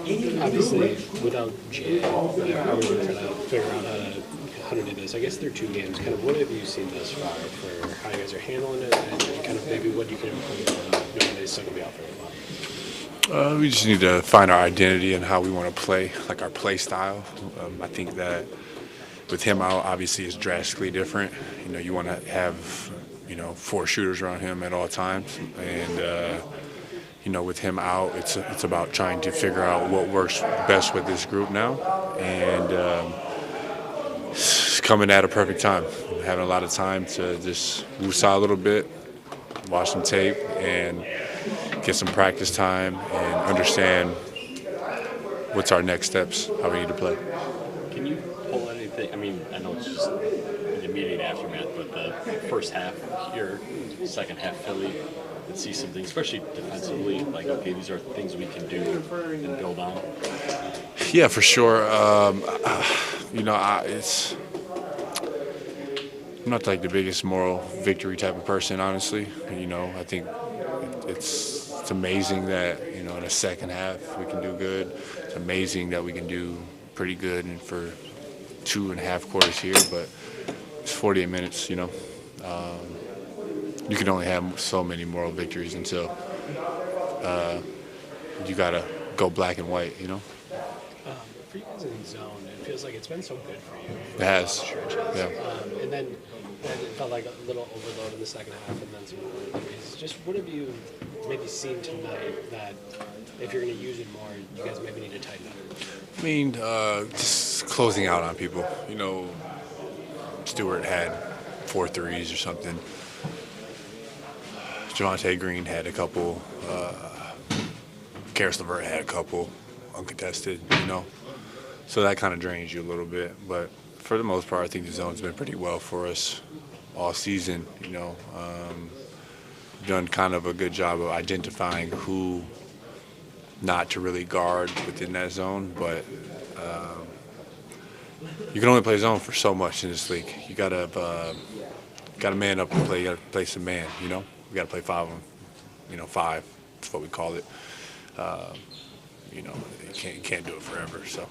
Obviously, without Jay, how are we going to try to figure out how to do this? I guess they're 2 games. Kind of what have you seen thus far for how you guys are handling it, and kind of maybe what you can improve on knowing they still going to be out for a while? We just need to find our identity and how we want to play, like our play style. I think that with him out, obviously, it's drastically different. You want to have, 4 shooters around him at all times, and with him out, it's about trying to figure out what works best with this group now, and it's coming at a perfect time. Having a lot of time to just woosah a little bit, watch some tape, and get some practice time and understand what's our next steps, how we need to play. Can you pull anything? I mean, I know it's just the immediate aftermath, but the first half here, second half Philly, and see some things, especially defensively, like, okay, these are things we can do and build on. Yeah, for sure. I'm not like the biggest moral victory type of person, honestly. I think it's amazing that, in the second half we can do good. It's amazing that we can do pretty good and for 2.5 quarters here, but it's 48 minutes, You can only have so many moral victories until you got to go black and white, For you guys in zone, it feels like it's been so good for you. It has. Yeah. And then it felt like a little overload in the second half, and then some more injuries. Just what have you maybe seen tonight that if you're going to use it more, you guys maybe need to tighten up? I mean, just closing out on people. Stewart had 4 threes or something. Javonte Green had a couple. Karis LeVert had a couple uncontested, So that kind of drains you a little bit. But for the most part, I think the zone's been pretty well for us all season, Done kind of a good job of identifying who not to really guard within that zone. But you can only play zone for so much in this league. You got to man up and play. You got to play some man, We got to play 5 of them, 5. That's what we call it. You can't do it forever. So,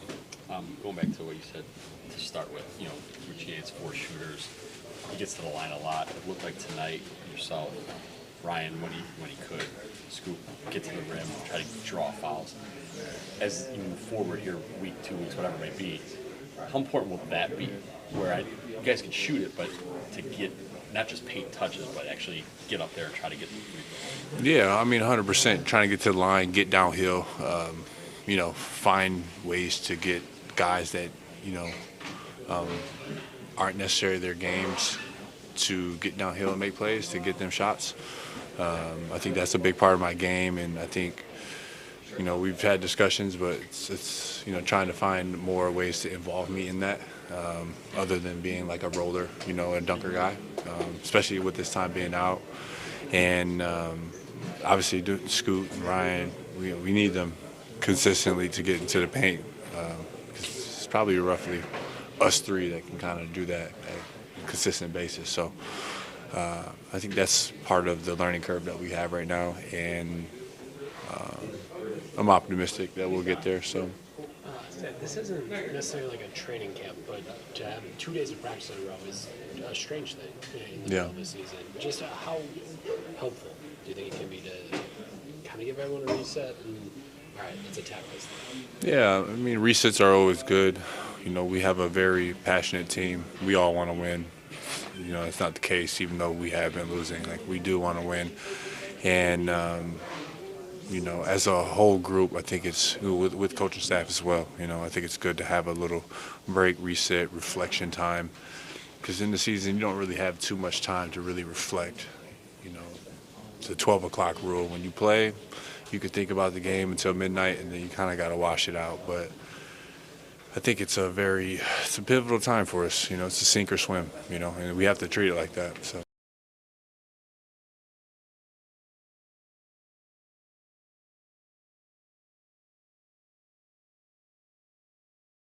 going back to what you said to start with, Richie has 4 shooters. He gets to the line a lot. It looked like tonight yourself, Ryan, when he could scoop, get to the rim, try to draw fouls. As you move forward here, week, 2 weeks, whatever it may be, how important will that be? Where you guys can shoot it, but to get not just paint touches, but actually get up there and try to get the free throw. Yeah, 100% trying to get to the line, get downhill, find ways to get guys that, aren't necessarily their games to get downhill and make plays, to get them shots. I think that's a big part of my game, and I think, we've had discussions, but it's trying to find more ways to involve me in that, other than being like a roller, a dunker guy, especially with this time being out. And obviously Scoot and Ryan, we need them consistently to get into the paint. It's probably roughly us 3 that can kind of do that at a consistent basis. So I think that's part of the learning curve that we have right now, and I'm optimistic that we'll get there. So. This isn't necessarily like a training camp, but to have 2 days of practice in a row is a strange thing in the middle of the season. Just how helpful do you think it can be to kind of give everyone a reset and, all right, let's attack this thing? Yeah, resets are always good. We have a very passionate team. We all want to win. It's not the case, even though we have been losing. Like, we do want to win. And, as a whole group, I think it's, with coaching staff as well, I think it's good to have a little break, reset, reflection time. Because in the season, you don't really have too much time to really reflect. It's a 12 o'clock rule. When you play, you could think about the game until midnight, and then you kind of got to wash it out. But I think it's a pivotal time for us. It's a sink or swim, and we have to treat it like that. So.